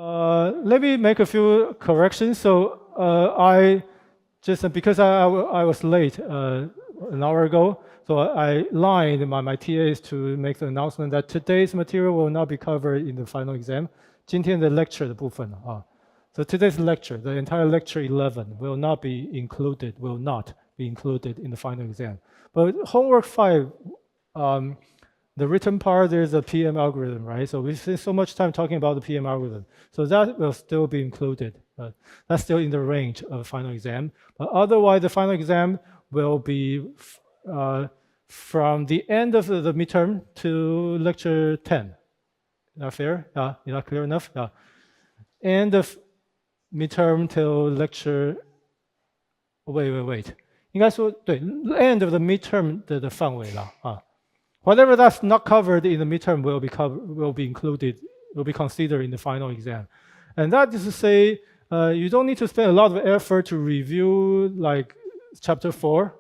Let me make a few corrections. So I just, because I was late an hour ago, so I lied my TAs to make the announcement that today's material will not be covered in the final exam. 今天的 lecture 的部分啊。So today's lecture, the entire lecture 11 will not be included in the final exam. But homework 5, the written part, there's a PM algorithm, right? So we spend so much time talking about the PM algorithm. So that will still be included. That's still in the range of the final exam. But otherwise, the final exam will be from the end of the midterm to lecture 10. Is that fair? Is that clear enough? End of midterm till lecture. Wait. 应该说对 end of the midterm 的范围啦啊。Whatever that's not covered in the midterm will be considered in the final exam. And that is to say, you don't need to spend a lot of effort to review like chapter 4.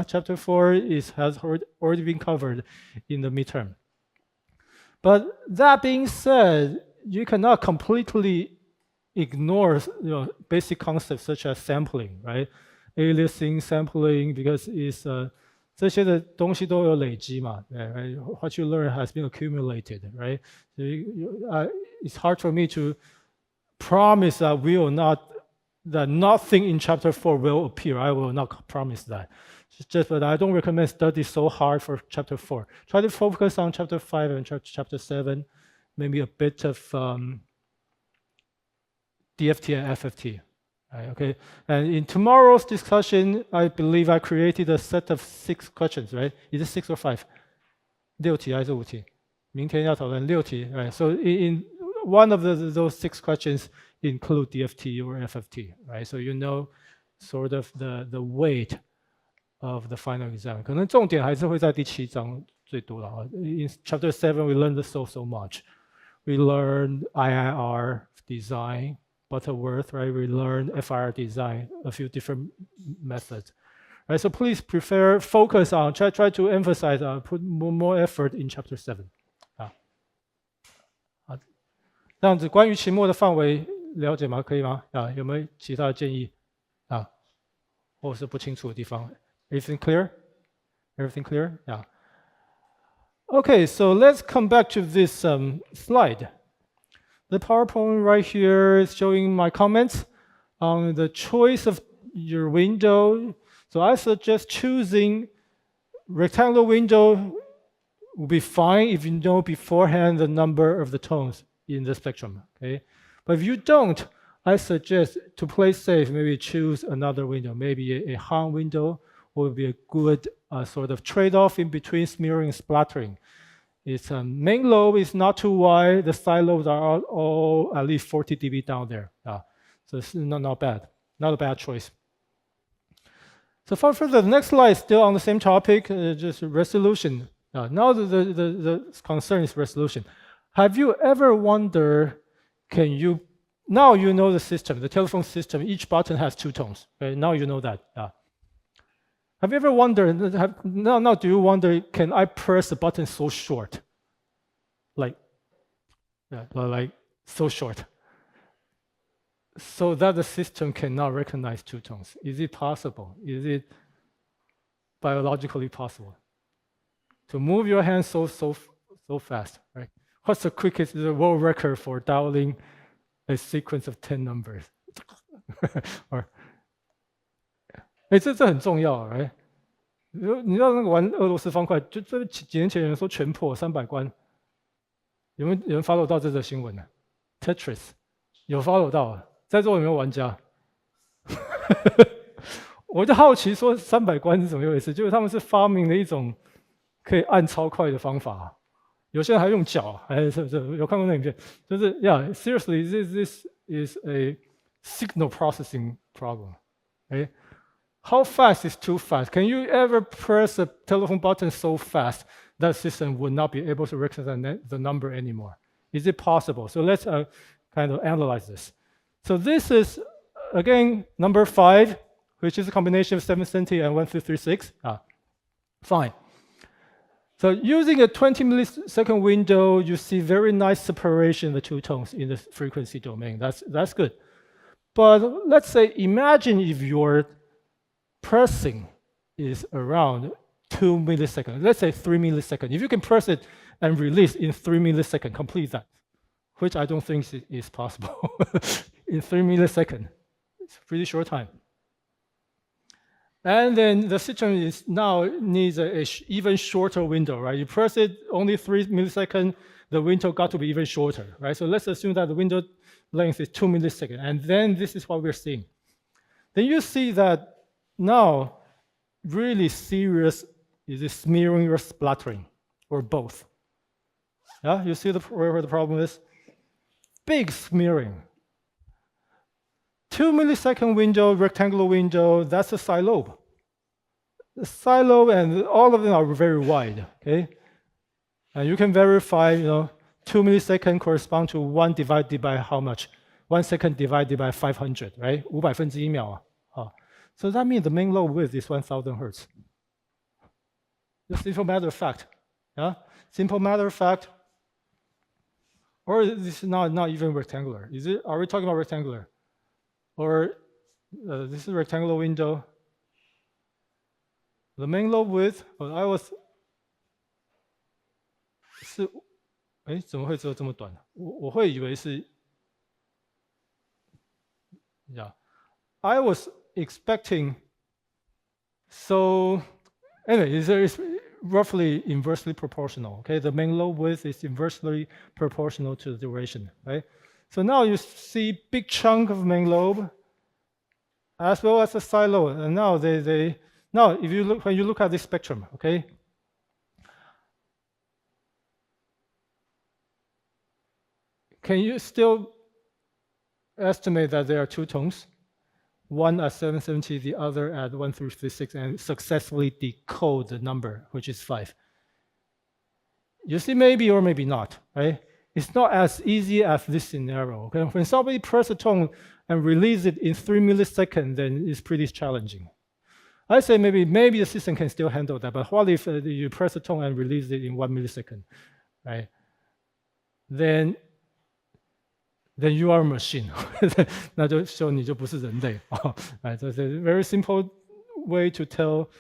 Chapter 4 has already been covered in the midterm. But that being said, you cannot completely ignore basic concepts such as sampling, right? Aliasing, sampling, because it's 这些的东西都有累积嘛 right? What you learn has been accumulated, right? So it's hard for me to promise that nothing in chapter 4 will appear. I will not promise that. But I don't recommend study so hard for chapter 4. Try to focus on chapter 5 and chapter 7, maybe a bit of DFT and FFT. Right, okay, and in tomorrow's discussion, I believe I created a set of 6 questions, right? Is it 6 or 5? 6题还是5题？明天要讨论6题 right? So in one of those 6 questions include DFT or FFT, right? So you know sort of the weight of the final exam. 可能重点还是会在第7章最多了啊。In chapter 7, we learned so much. We learned IIR design. Butterworth, right? We learned FIR design, a few different methods, right? So please focus on, try to emphasize, put more effort in chapter 7. 这样子关于期末的范围了解吗？可以吗？有没有其他的建议？或是不清楚的地方 ？Everything clear? Everything clear? Yeah. Okay, so let's come back to this slide. The PowerPoint right here is showing my comments on the choice of your window. So I suggest choosing rectangular window will be fine if you know beforehand the number of the tones in the spectrum. Okay, but if you don't, I suggest to play safe, maybe choose another window, maybe a Han window would be a good sort of trade-off in between smearing and splattering. Its main lobe is not too wide. The side lobes are all at least 40 dB down there. So it's not bad. Not a bad choice. So for the next slide, still on the same topic, just resolution. Now the concern is resolution. Have you ever wondered, now you know the system, the telephone system, each button has 2 tones. Right? Now you know that. Have you ever wondered, now do you wonder, can I press the button so short? Like so short. So that the system cannot recognize 2 tones. Is it possible? Is it biologically possible? To move your hand so fast, right? What's the quickest, the world record for dialing a sequence of 10 numbers? Or 这很重要 right? 你知道那个玩俄罗斯方块，就这几年前有人说全破300关，有人 follow 到这则新闻呢 ？Tetris 有 follow 到，在座有没有玩家？我就好奇说300关是怎么一回事？就是他们是发明了一种可以按超快的方法，有些人还用脚，还是有看过那影片？就是 yeah, seriously, this is a signal processing problem, right? How fast is too fast? Can you ever press a telephone button so fast that system would not be able to recognize the number anymore? Is it possible? So let's kind of analyze this. So this is, again, number 5, which is a combination of 770 and 1236. Fine. So using a 20 millisecond window, you see very nice separation of the two tones in the frequency domain. That's good. But let's say, imagine if your pressing is around 2 milliseconds. Let's say 3 milliseconds. If you can press it and release in 3 milliseconds, complete that, which I don't think is possible. In 3 milliseconds, it's a pretty short time. And then the system is now needs an even shorter window, right? You press it only 3 milliseconds, the window got to be even shorter, right? So let's assume that the window length is 2 milliseconds, and then this is what we're seeing. Then you see that now really serious is it smearing or splattering, or both. Yeah, you see where the problem is? Big smearing. 2 millisecond window, rectangular window, that's a side lobe. The side lobe and all of them are very wide, okay? And you can verify, 2 milliseconds correspond to 1 divided by how much? 1 second divided by 500, right? 500分之1秒啊. So that means the main lobe width is 1000 hertz. The simple matter of fact, yeah? Simple matter of fact. Or this is not even rectangular. Are we talking about rectangular? Or this is a rectangular window. The main lobe width, I was 是，怎么会只有这么短？我会以为是 ，yeah, I was expecting. So anyway, it's roughly inversely proportional. Okay, the main lobe width is inversely proportional to the duration, right? So now you see big chunk of main lobe, as well as the side lobe, and now now when you look at this spectrum, okay. Can you still estimate that there are two tones, one at 770, the other at 1336, and successfully decode the number, which is 5? You see, maybe or maybe not, right? It's not as easy as this scenario. Okay? When somebody presses a tone and release it in 3 milliseconds, then it's pretty challenging. I say maybe the system can still handle that, but what if you press a tone and release it in 1 millisecond, right? Then you are a machine. 那就说你就不是人类。Right? So it's a very simple way to tell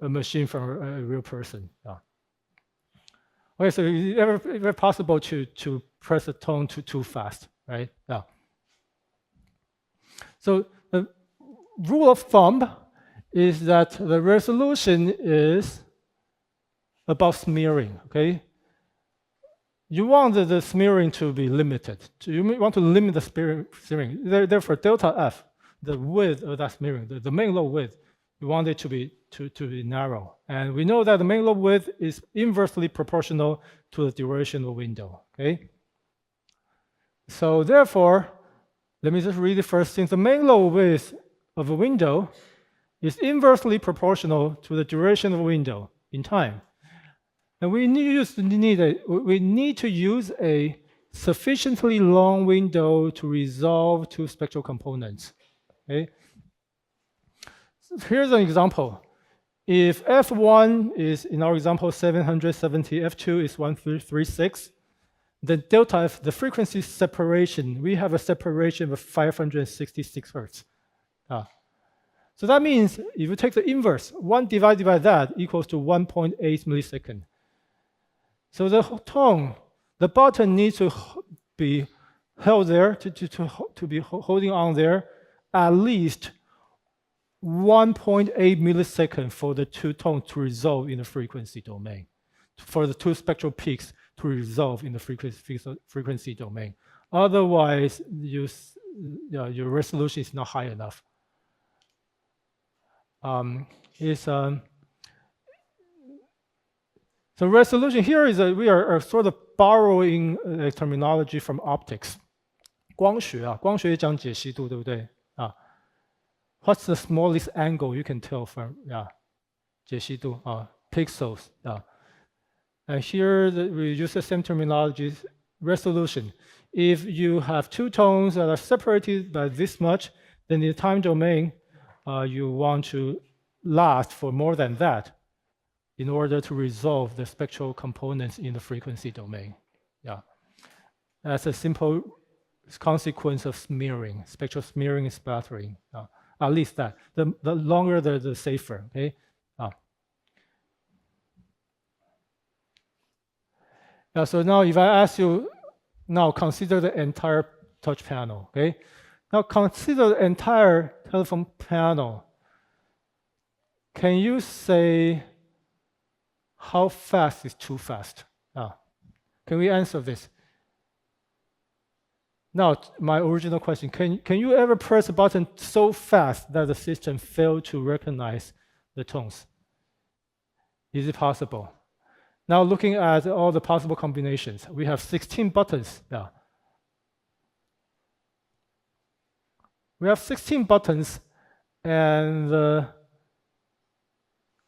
a machine from a real person. Okay, so it's ever possible to press a tone too fast, right? Yeah. So the rule of thumb is that the resolution is above smearing, okay? You want the smearing to be limited. So you want to limit the smearing. Therefore, delta F, the width of that smearing, the main lobe width, you want it to be narrow. And we know that the main lobe width is inversely proportional to the duration of the window, okay? So therefore, let me just read it first. Since the main lobe width of a window is inversely proportional to the duration of a window in time, and we need to use a sufficiently long window to resolve two spectral components. Okay? So here's an example. If F1 is, in our example, 770, F2 is 1336, then delta F, the frequency separation, we have a separation of 566 hertz. So that means if you take the inverse, 1 divided by that equals to 1.8 millisecond. So the tone, the button needs to be held there, to be holding on there at least 1.8 millisecond for the two tones to resolve in the frequency domain, for the two spectral peaks to resolve in the frequency domain. Otherwise, your resolution is not high enough. So resolution here is we are sort of borrowing terminology from optics. 光学啊，光学讲解析度，对不对啊？ What's the smallest angle you can tell from 解析度啊 pixels And here we use the same terminology, resolution. If you have two tones that are separated by this much, then in the time domain you want to last for more than that. in order to resolve the spectral components in the frequency domain. Yeah, that's a simple consequence of smearing, spectral smearing and splattering. At least that. The longer, the safer. Okay. So now, if I ask you, now consider the entire touch panel. Okay. Now consider the entire telephone panel. Can you say how fast is too fast? Can we answer this? Now, my original question, can you ever press a button so fast that the system failed to recognize the tones? Is it possible? Now, looking at all the possible combinations, we have 16 buttons. We have 16 buttons, and the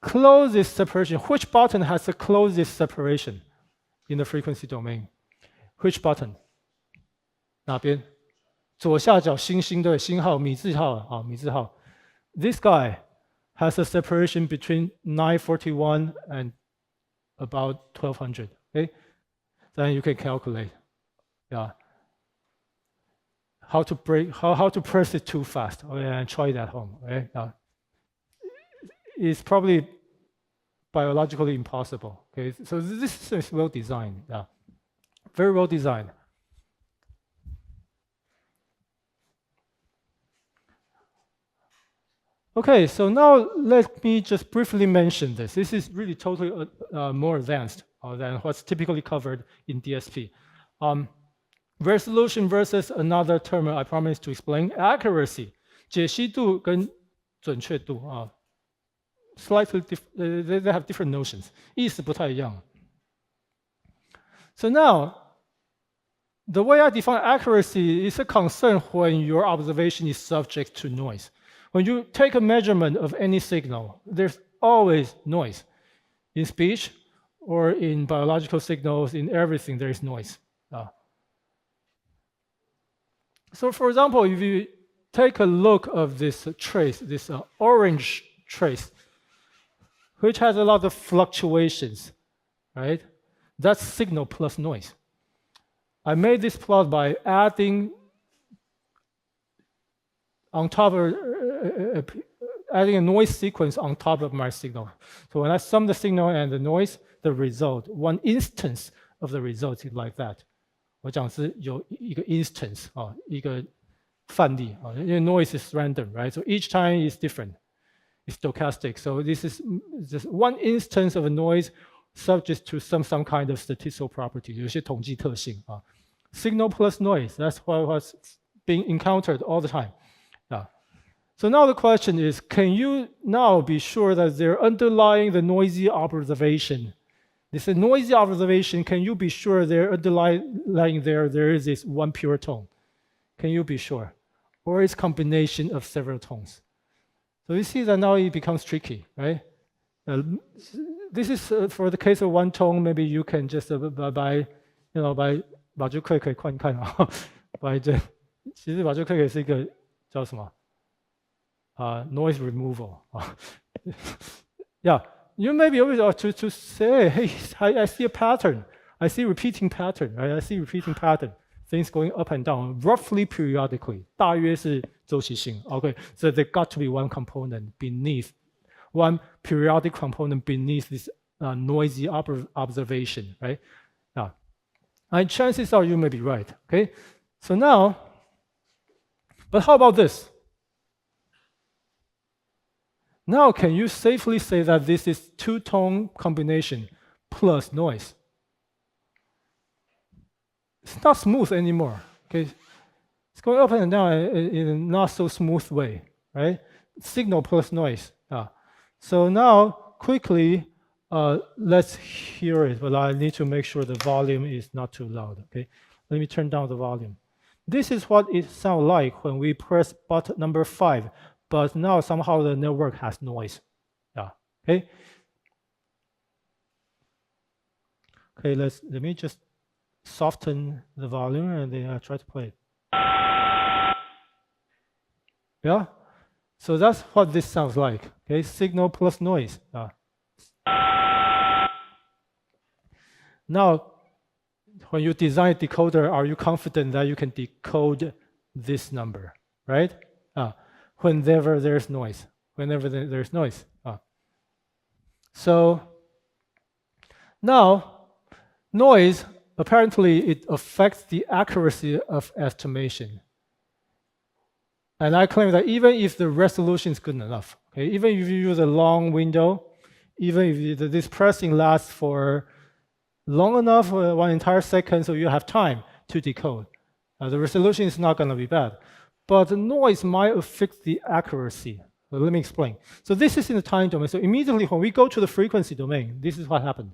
closest separation, which button has the closest separation in the frequency domain? Which button? 哪边？左下角星星对，星号米字号啊，米字号。This guy has a separation between 941 and about 1200. Okay, then you can calculate. Yeah. How to press it too fast? Okay, and try it at home. Okay. It's probably biologically impossible. Okay, so this system is well designed. Yeah, very well designed. Okay, so now let me just briefly mention this. This is really totally more advanced than what's typically covered in DSP. Resolution versus another term I promised to explain, accuracy. 解析度跟准确度 slightly they have different notions. 意思不太一样. So now, the way I define accuracy is a concern when your observation is subject to noise. When you take a measurement of any signal, there's always noise. In speech or in biological signals, in everything, there is noise. So for example, if you take a look of this trace, this orange trace, which has a lot of fluctuations, right? That's signal plus noise. I made this plot by adding on top of adding a noise sequence on top of my signal. So when I sum the signal and the noise, the result, one instance of the result is like that. 我讲是有一个 instance 一个范例因为 noise is random, right? So each time is different. It's stochastic. So this is just one instance of a noise subject to some kind of statistical property. 有些统计特性Signal plus noise. That's what's being encountered all the time. So now the question is, can you now be sure that they're underlying the noisy observation? This noisy observation, can you be sure they're underlying there is this one pure tone? Can you be sure? Or it's a combination of several tones? So you see that now it becomes tricky, right? This is for the case of one tone, maybe you can just by 把就可以看看by 其实把就可以是一个叫什么noise removal. Yeah, you may be able to say, hey, I see a pattern. I see repeating pattern, right? I see repeating pattern. Things going up and down, roughly periodically. 大约是周期性. Okay, so there got to be one component beneath, one periodic component beneath this noisy observation, right? And chances are you may be right. Okay, so now, but how about this? Now, can you safely say that this is two-tone combination plus noise? It's not smooth anymore. Okay, it's going up and down in a not so smooth way, right? Signal plus noise. So now, quickly, let's hear it, but I need to make sure the volume is not too loud. Okay, let me turn down the volume. This is what it sounds like when we press button number 5. But now somehow the network has noise. Okay. Okay, let me just soften the volume and then try to play it. Yeah. So that's what this sounds like. Okay, signal plus noise. Now, when you design a decoder, are you confident that you can decode this number, right? Whenever there's noise, there's noise. So now, noise, apparently it affects the accuracy of estimation. And I claim that even if the resolution is good enough, okay, even if you use a long window, even if this pressing lasts for long enough, 1 entire second, so you have time to decode, the resolution is not going to be bad. But the noise might affect the accuracy. So let me explain. So this is in the time domain. So immediately when we go to the frequency domain, this is what happened.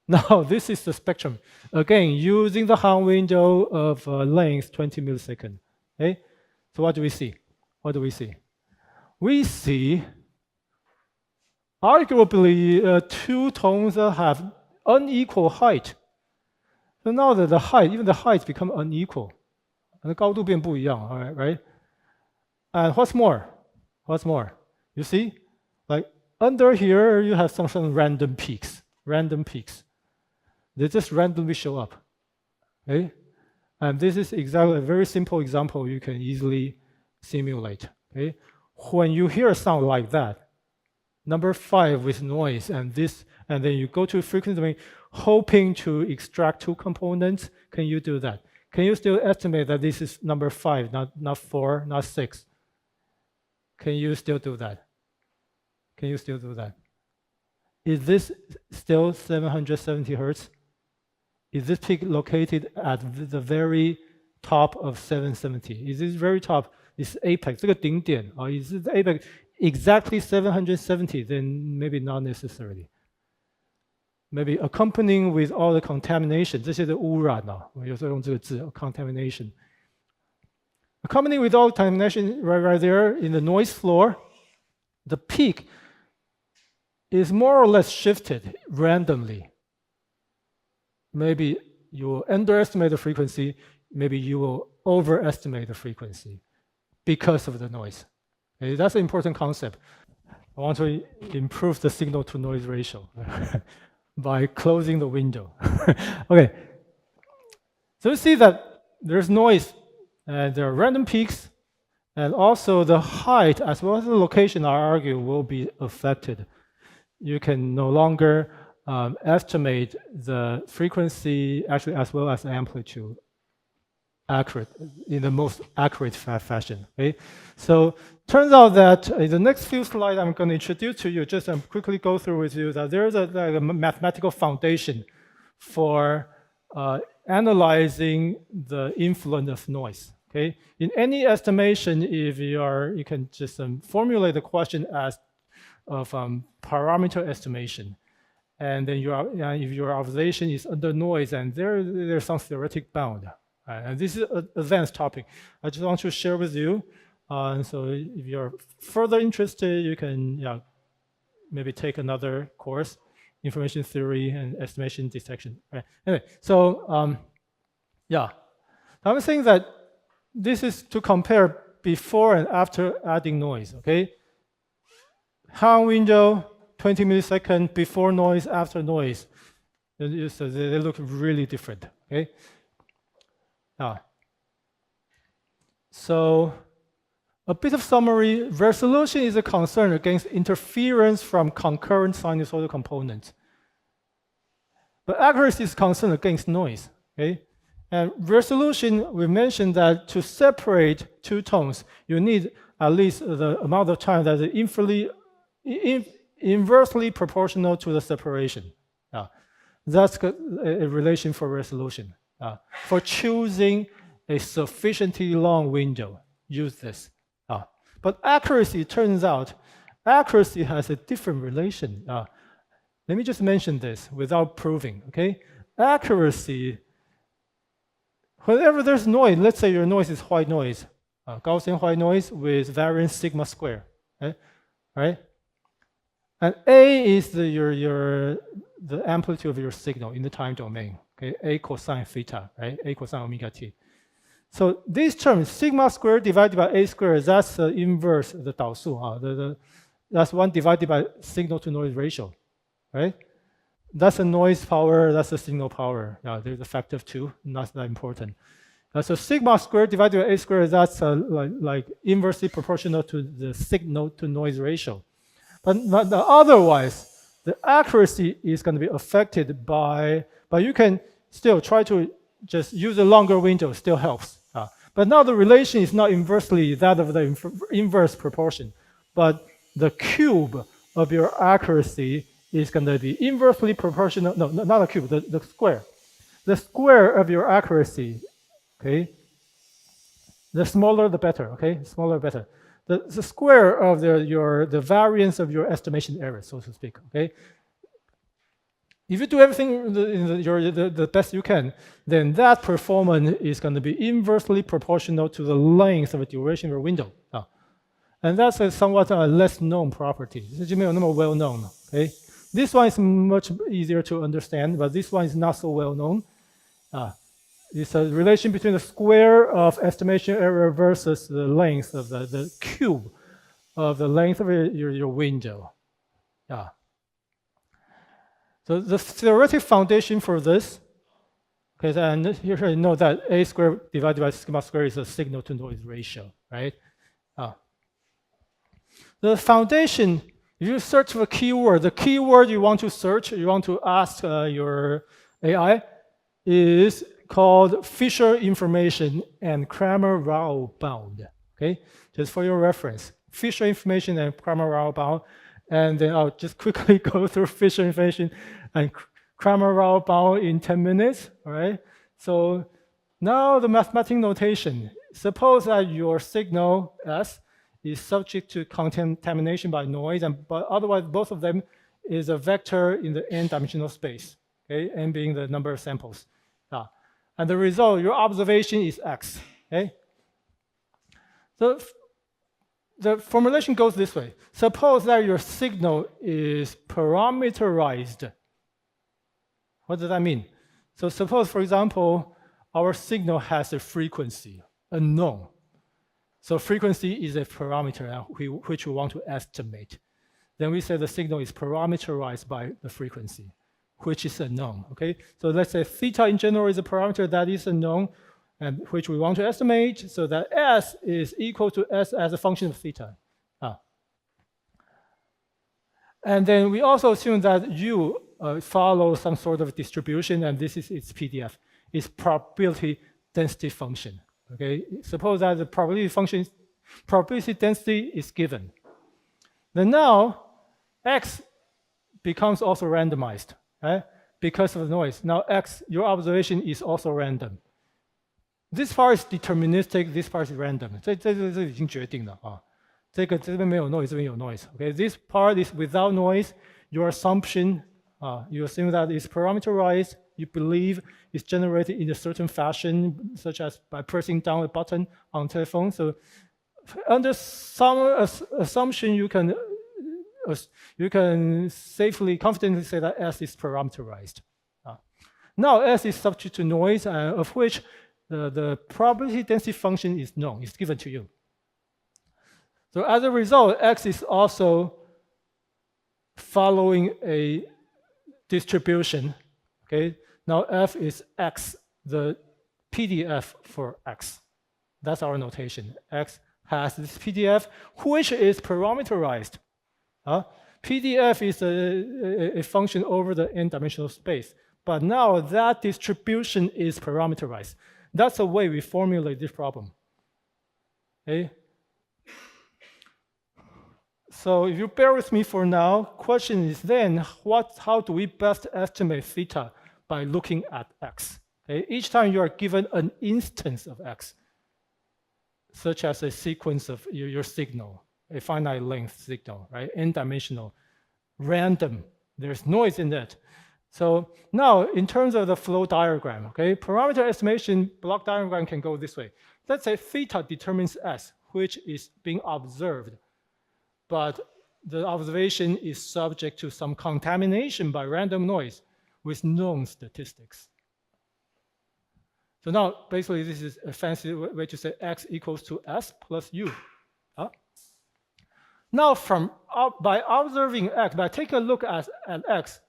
Now this is the spectrum. Again, using the Hahn window of length 20 milliseconds. Okay? So what do we see? What do we see? We see arguably two tones that have unequal height. So now that the height, even the heights become unequal. And the 高度变不一样, right? And what's more? What's more? You see? Like under here, you have some random peaks. Random peaks. They just randomly show up. Okay? And this is exactly a very simple example you can easily simulate. Okay? When you hear a sound like that, number 5 with noise and this, and then you go to frequency domain, hoping to extract 2 components, can you do that? Can you still estimate that this is number 5, not 4, not 6? Can you still do that? Can you still do that? Is this still 770 hertz? Is this peak located at the very top of 770? Is this very top, this apex, 这个顶点, or is this apex exactly 770? Then maybe not necessarily. Maybe accompanying with all the contamination, 这些的污染啊，我有时候用这个字 contamination. Accompanying with all contamination right there in the noise floor, the peak is more or less shifted randomly. Maybe you will underestimate the frequency, maybe you will overestimate the frequency because of the noise. Okay, that's an important concept. I want to improve the signal to noise ratio by closing the window. Okay, so you see that there's noise, and there are random peaks, and also the height as well as the location, I argue, will be affected. You can no longer estimate the frequency actually as well as amplitude in the most accurate fashion. Okay? So turns out that in the next few slides I'm going to introduce to you, just quickly go through with you that there's a mathematical foundation for analyzing the influence of noise. Okay? In any estimation, if you can just formulate the question as of parameter estimation. And then if your observation is under noise, and there's some theoretic bound. And this is an advanced topic. I just want to share with you. So if you're further interested, you can maybe take another course, information theory and estimation detection. Right. Anyway, so I'm saying that this is to compare before and after adding noise. Okay. Hahn window, 20 milliseconds before noise, after noise. So they look really different. Okay. So a bit of summary. Resolution is a concern against interference from concurrent sinusoidal components. But accuracy is concerned against noise. Okay. And resolution, we mentioned that to separate 2 tones, you need at least the amount of time that is inversely proportional to the separation. That's a relation for resolution. For choosing a sufficiently long window, use this. But accuracy, turns out, accuracy has a different relation. Let me just mention this without proving. Okay, accuracy. Whenever there's noise, let's say your noise is white noise, Gaussian white noise with variance sigma square. Okay? Right? And A is the amplitude of your signal in the time domain. Okay, A cosine theta, right? A cosine omega t. So these terms, sigma squared divided by A squared, that's the inverse of the 导数. That's 1 divided by signal to noise ratio, right? that's a noise power, that's a signal power. Yeah, there's a factor of 2, not that important. So sigma squared divided by a squared, that's like inversely proportional to the signal to noise ratio. But otherwise, the accuracy is going to be affected by, but you can still try to just use a longer window, still helps. But now the relation is not inversely that of the inverse proportion, but the cube of your accuracy is going to be inversely proportional, no, not a cube, the square. The square of your accuracy, okay? The smaller the better, okay? Smaller better. The square of the variance of your estimation error, so to speak, okay? If you do everything the best you can, then that performance is going to be inversely proportional to the length of the duration of your window. And that's a somewhat less known property. 这就没有那么 well known, okay? This one is much easier to understand, but this one is not so well known. It's a relation between the square of estimation error versus the length of the cube of the length of your window. So the theoretic foundation for this, okay, and here you know that a squared divided by sigma squared is a signal to noise ratio, right? The foundation, if you search for a keyword, the keyword you want to search, you want to ask your AI is called Fisher information and Cramer-Rao bound, okay? Just for your reference, Fisher information and Cramer-Rao bound. And then I'll just quickly go through Fisher information and Cramer-Rao bound in 10 minutes, all right? So now the mathematical notation. Suppose that your signal S is subject to contamination by noise, but otherwise both of them is a vector in the n-dimensional space, okay? N being the number of samples. And the result, your observation is X, okay? So the formulation goes this way. Suppose that your signal is parameterized. What does that mean? So suppose, for example, our signal has a frequency, unknown. So frequency is a parameter which we want to estimate. Then we say the signal is parameterized by the frequency, which is unknown, okay? So let's say theta in general is a parameter that is unknown, and which we want to estimate, so that S is equal to S as a function of theta. And then we also assume that U follows some sort of distribution, and this is its PDF. It's probability density function, okay? Suppose that the probability density is given. Then now, X becomes also randomized, right? Because of the noise. Now X, your observation is also random. This part is deterministic, this part is random. 这已经决定了啊。这边没有 noise， 这边有 noise. Okay, this part is without noise. Your assumption, you assume that it's parameterized. You believe it's generated in a certain fashion, such as by pressing down a button on telephone. So under some assumption, you can safely, confidently say that S is parameterized. Now S is subject to noise, of which the probability density function is known, it's given to you. So as a result, X is also following a distribution, okay? Now F is X, the PDF for X. That's our notation. X has this PDF, which is parameterized. PDF is a function over the n-dimensional space. But now that distribution is parameterized. That's the way we formulate this problem. Okay? So if you bear with me for now, question is then, how do we best estimate theta by looking at X? Okay? Each time you are given an instance of X, such as a sequence of your signal, a finite length signal, right? N-dimensional, random, there's noise in it. So now in terms of the flow diagram, okay, parameter estimation block diagram can go this way. Let's say theta determines S, which is being observed, but the observation is subject to some contamination by random noise with known statistics. So now basically this is a fancy way to say X equals to S plus U. Now by observing X, by taking a look at X,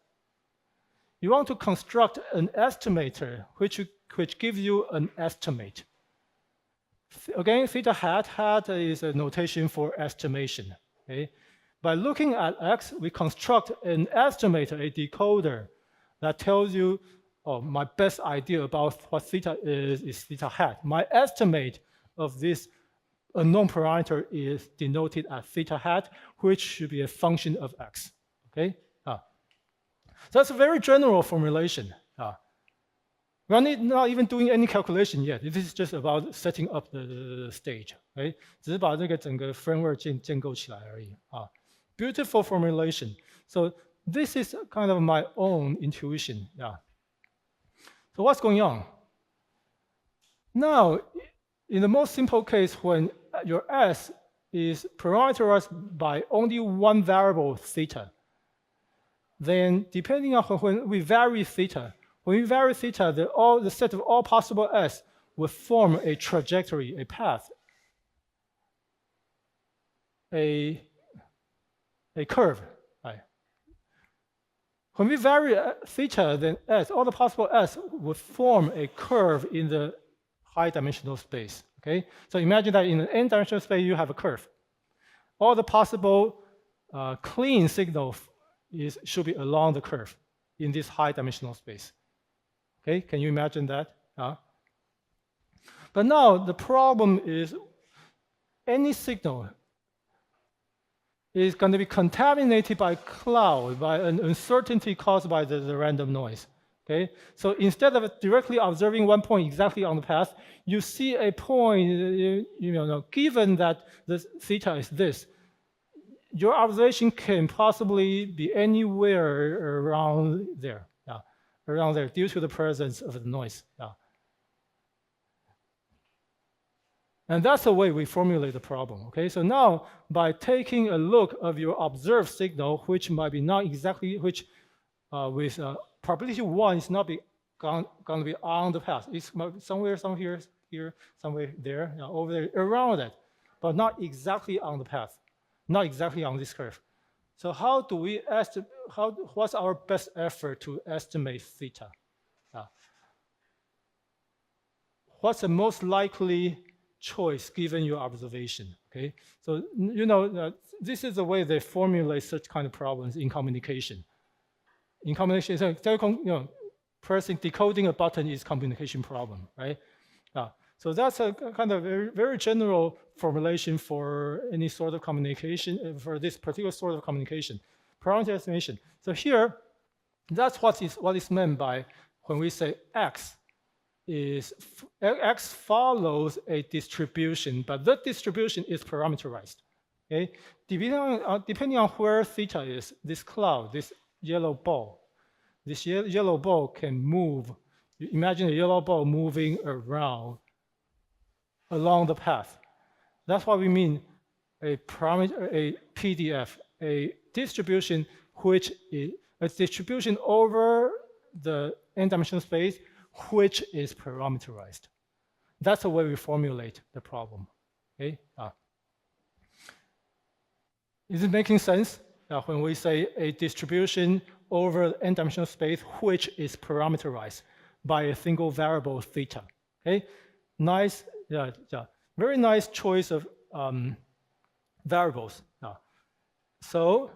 you want to construct an estimator which gives you an estimate. Again, theta hat is a notation for estimation. Okay? By looking at x, we construct an estimator, a decoder, that tells you, oh, my best idea about what theta is theta hat. My estimate of this unknown parameter is denoted as theta hat, which should be a function of x. Okay? So that's a very general formulation. We're not even doing any calculation yet. This is just about setting up the stage. Okay? 只是把这个整个 framework 建构起来而已。Beautiful formulation. So this is kind of my own intuition. Yeah. So what's going on? Now, in the most simple case, when your S is parameterized by only one variable, theta, then depending on when we vary theta, the set of all possible S will form a trajectory, a path, a curve. Right? When we vary theta, then S, all the possible S will form a curve in the high-dimensional space. Okay? So imagine that in an n-dimensional space, you have a curve. All the possible clean signal should be along the curve in this high-dimensional space. Okay? Can you imagine that? But now the problem is any signal is going to be contaminated by cloud, by an uncertainty caused by the random noise. Okay? So instead of directly observing one point exactly on the path, you see a point, given that the theta is this, your observation can possibly be anywhere around there, due to the presence of the noise. And that's the way we formulate the problem. Okay, so now by taking a look of your observed signal, which might be not exactly, with probability 1 is not going to be on the path. It's somewhere here, somewhere there, over there, around it, but not exactly on the path, not exactly on this curve. So how do we estimate? What's our best effort to estimate theta? What's the most likely choice given your observation? Okay, so this is the way they formulate such kind of problems in communication. In communication, so decoding a button is communication problem, right? So that's a kind of very, very general formulation for any sort of communication, for this particular sort of communication, parameter estimation. So here, that's what is meant by when we say X follows a distribution, but that distribution is parameterized. Okay, depending on where theta is, this cloud, this yellow ball can move. You imagine a yellow ball moving around along the path. That's what we mean a PDF, a distribution which is a distribution over the n-dimensional space which is parameterized. That's the way we formulate the problem. Okay? Is it making sense? When we say a distribution over the n-dimensional space which is parameterized by a single variable theta. Okay? Nice, very nice choice of variables. So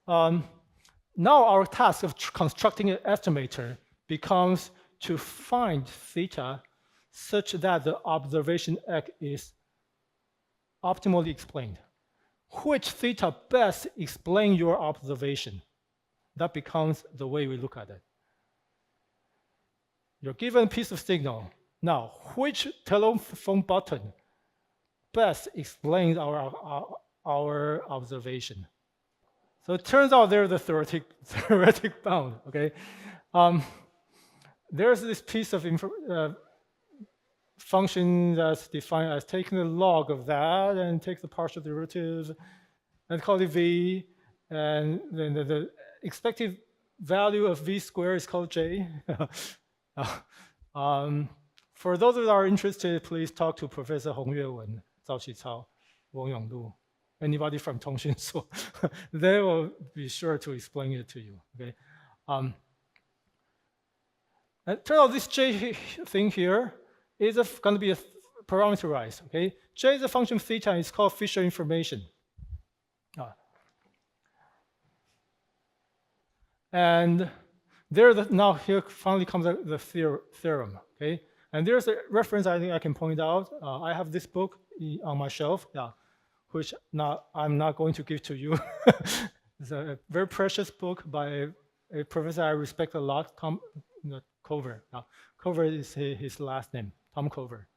now our task of constructing an estimator becomes to find theta such that the observation X is optimally explained. Which theta best explain your observation? That becomes the way we look at it. You're given a piece of signal. Now, which telephone button best explains our observation? So it turns out there's the theoretic bound. Okay, there's this piece of function that's defined as taking the log of that and take the partial derivative and call it v, and then the expected value of v squared is called j. For those that are interested, please talk to Professor Hong Yuewen, Zhao Qicao, Wang Yonglu, anybody from Tongxun. They will be sure to explain it to you. Okay. And turns out this J thing here is going to be parameterized. Okay, J is a function of theta. It's called Fisher information. And now here finally comes the theorem. Okay, and there's a reference I think I can point out. I have this book on my shelf, which now I'm not going to give to you. It's a very precious book by a professor I respect a lot, Tom Cover. Cover is his last name, Tom Cover.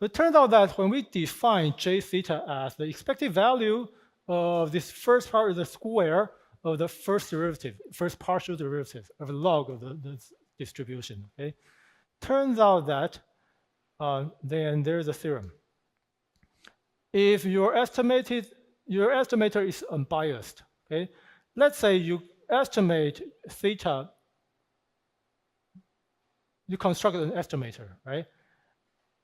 It turns out that when we define J theta as the expected value of this first part of the square of the first derivative, first partial derivative of log of the distribution, okay? Turns out that then there's a theorem. If your estimator is unbiased, okay? Let's say you estimate theta, you construct an estimator, right?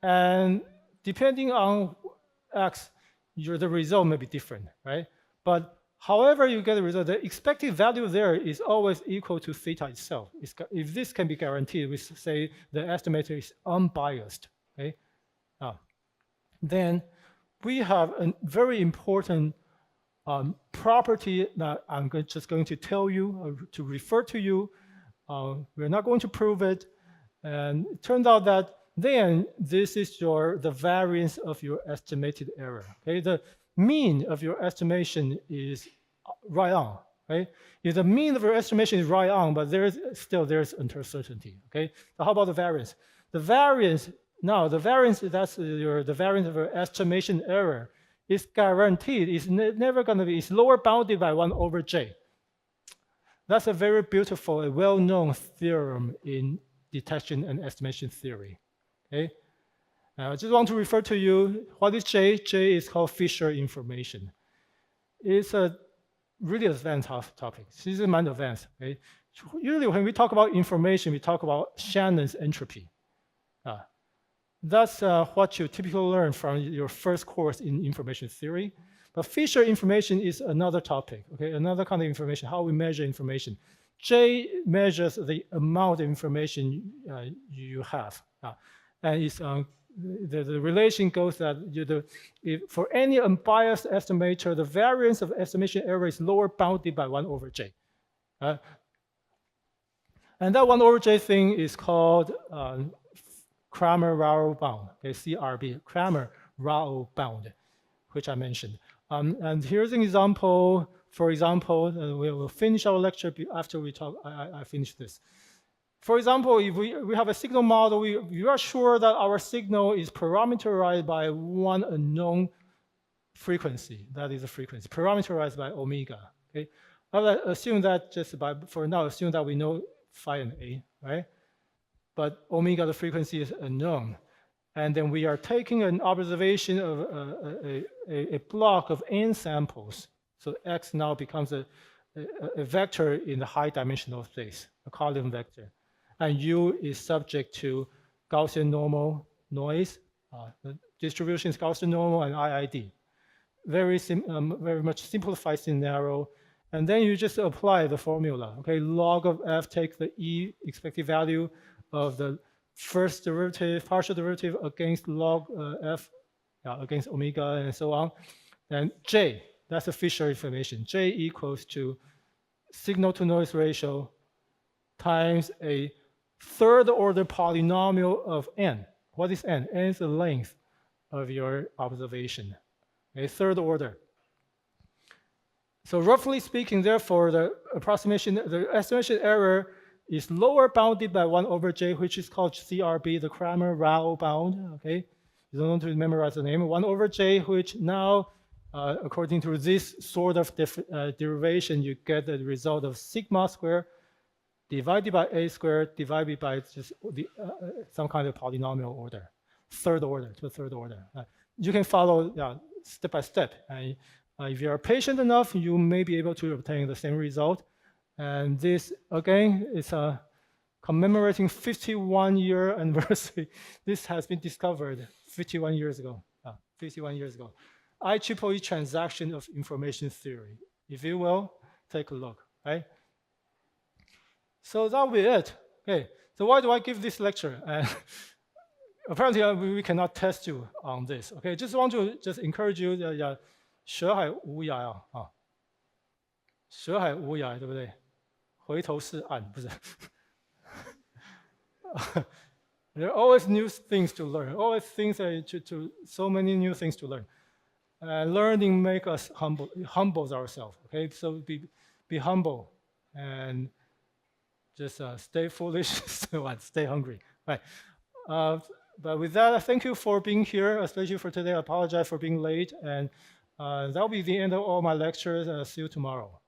And depending on x, the result may be different, right? But however you get the result, the expected value there is always equal to theta itself. If this can be guaranteed, we say the estimator is unbiased, okay? Then we have a very important property that I'm just going to tell you, to refer to you. We're not going to prove it. And it turns out that then this is the variance of your estimated error. Okay, the mean of your estimation is right on. Right, if the mean of your estimation is right on, but there's uncertainty. Okay, so how about the variance? The variance that's the variance of your estimation error is guaranteed. It's never going to be. It's lower bounded by 1 over j. That's a very beautiful, a well-known theorem in detection and estimation theory. Okay, I just want to refer to you. What is J? J is called Fisher information. It's a really advanced topic. This is蛮advanced. Okay, usually when we talk about information, we talk about Shannon's entropy. That's what you typically learn from your first course in information theory. But Fisher information is another topic. Okay, another kind of information. How we measure information. J measures the amount of information you have. And it's, the relation goes that for any unbiased estimator, the variance of estimation error is lower bounded by 1 over j. And that 1 over j thing is called Cramer-Rao bound, okay, CRB, Cramer-Rao bound, which I mentioned. And here's an example. For example, we will finish our lecture after we talk. I finish this. For example, if we have a signal model, we are sure that our signal is parameterized by one unknown frequency. That is a frequency, parameterized by omega. Okay, I'll assume that for now, assume that we know phi and a, right? But omega, the frequency, is unknown. And then we are taking an observation of a block of n samples. So x now becomes a vector in the high dimensional space, a column vector. And U is subject to Gaussian normal noise. The distribution is Gaussian normal and IID. Very much simplified scenario. And then you just apply the formula. Okay, log of f take the E expected value of the first derivative, partial derivative against log f, against omega and so on. And J, that's a Fisher information. J equals to signal to noise ratio times a third order polynomial of n. What is n? N is the length of your observation. A third order. So roughly speaking, therefore, the estimation error is lower bounded by 1 over j, which is called CRB, the Cramer-Rao bound. Okay, you don't want to memorize the name. 1 over j, which now, according to this sort of derivation, you get the result of sigma squared divided by a squared divided by just some kind of polynomial order, third order to a third order. You can follow step by step. And if you are patient enough, you may be able to obtain the same result. And this, again, is commemorating 51-year anniversary. This has been discovered 51 years ago. 51 years ago. IEEE transaction of information theory. If you will, take a look, right? So that will be it. Okay, so why do I give this lecture? Apparently, we cannot test you on this. Okay, just want to just encourage you. 学海无涯啊，学海无涯，对不对？回头是岸，不是。There are always new things to learn. Always things so many new things to learn. Learning make us humbles ourselves. Okay, so be humble and just stay foolish, stay hungry. Right. But with that, thank you for being here, especially for today. I apologize for being late, and that'll be the end of all my lectures. See you tomorrow.